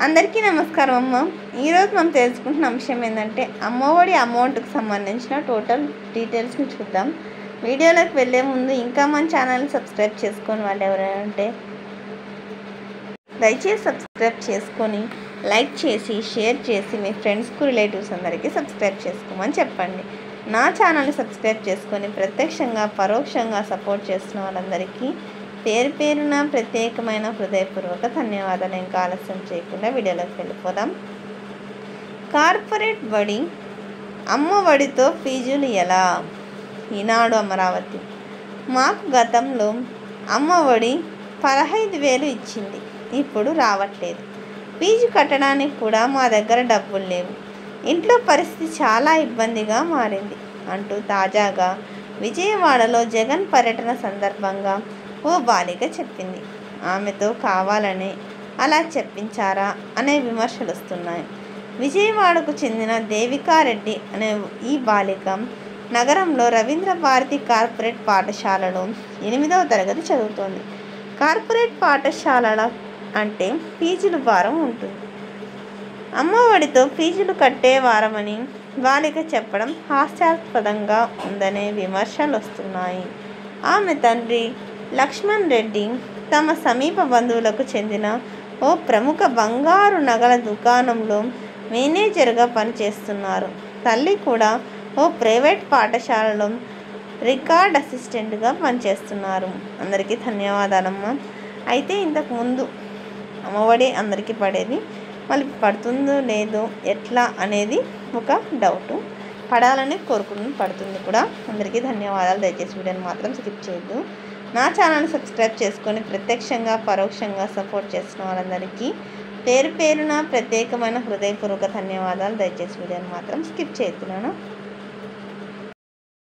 అందరికీ నమస్కారం అమ్మ. ఈరోజు మనం తెలుసుకుంటున్న అంశం ఏంటంటే అమ్మఒడి అమౌంట్కి సంబంధించిన టోటల్ డీటెయిల్స్ని చూద్దాం. వీడియోలోకి వెళ్ళే ముందు ఇంకా మన ఛానల్ని సబ్స్క్రైబ్ చేసుకొని వాళ్ళు ఎవరైనా ఉంటే దయచేసి సబ్స్క్రైబ్ చేసుకొని లైక్ చేసి షేర్ చేసి మీ ఫ్రెండ్స్కు రిలేటివ్స్ అందరికీ సబ్స్క్రైబ్ చేసుకోమని చెప్పండి. నా ఛానల్ని సబ్స్క్రైబ్ చేసుకొని ప్రత్యక్షంగా పరోక్షంగా సపోర్ట్ చేస్తున్న వాళ్ళందరికీ పేరు పేరున ప్రత్యేకమైన హృదయపూర్వక ధన్యవాదాలు. ఇంకా ఆలస్యం చేయకుండా వీడియోలోకి వెళ్ళిపోదాం. కార్పొరేట్ బడి అమ్మ ఒడితో ఫీజులు ఎలా? ఈనాడు అమరావతి. మాకు గతంలో అమ్మ ఒడి 15,000 ఇచ్చింది, ఇప్పుడు రావట్లేదు. ఫీజు కట్టడానికి కూడా మా దగ్గర డబ్బులు లేవు. ఇంట్లో పరిస్థితి చాలా ఇబ్బందిగా మారింది అంటూ తాజాగా విజయవాడలో జగన్ పర్యటన సందర్భంగా ఓ బాలిక చెప్పింది. ఆమెతో కావాలని అలా చెప్పించారా అనే విమర్శలు వస్తున్నాయి. విజయవాడకు చెందిన దేవికారెడ్డి అనే ఈ బాలిక నగరంలో రవీంద్ర భారతి కార్పొరేట్ పాఠశాలలో 8వ తరగతి చదువుతోంది. కార్పొరేట్ పాఠశాలల అంటే ఫీజుల భారం ఉంటుంది. అమ్మఒడితో ఫీజులు కట్టే వారమని బాలిక చెప్పడం హాస్యాస్పదంగా ఉందనే విమర్శలు వస్తున్నాయి. ఆమె తండ్రి లక్ష్మణ్ రెడ్డి తమ సమీప బంధువులకు చెందిన ఓ ప్రముఖ బంగారు నగల దుకాణంలో మేనేజర్గా పనిచేస్తున్నారు. తల్లి కూడా ఓ ప్రైవేట్ పాఠశాలలో రికార్డ్ అసిస్టెంట్గా పనిచేస్తున్నారు. అందరికీ ధన్యవాదాలమ్మా. అయితే ఇంతకుముందు అమ్మఒడి అందరికీ పడేది, మళ్ళీ పడుతుందో లేదో ఎట్లా అనేది ఒక డౌటు. పడాలని కోరుకుని పడుతుంది కూడా. అందరికీ ధన్యవాదాలు. దయచేసి వీడియోని మాత్రం స్కిప్ చేయొద్దు. నా ఛానల్ని సబ్స్క్రైబ్ చేసుకొని ప్రత్యక్షంగా పరోక్షంగా సపోర్ట్ చేస్తున్న వాళ్ళందరికీ పేరు పేరున ప్రత్యేకమైన హృదయపూర్వక ధన్యవాదాలు. దయచేసి వీడియోని మాత్రం స్కిప్ చేస్తున్నాను.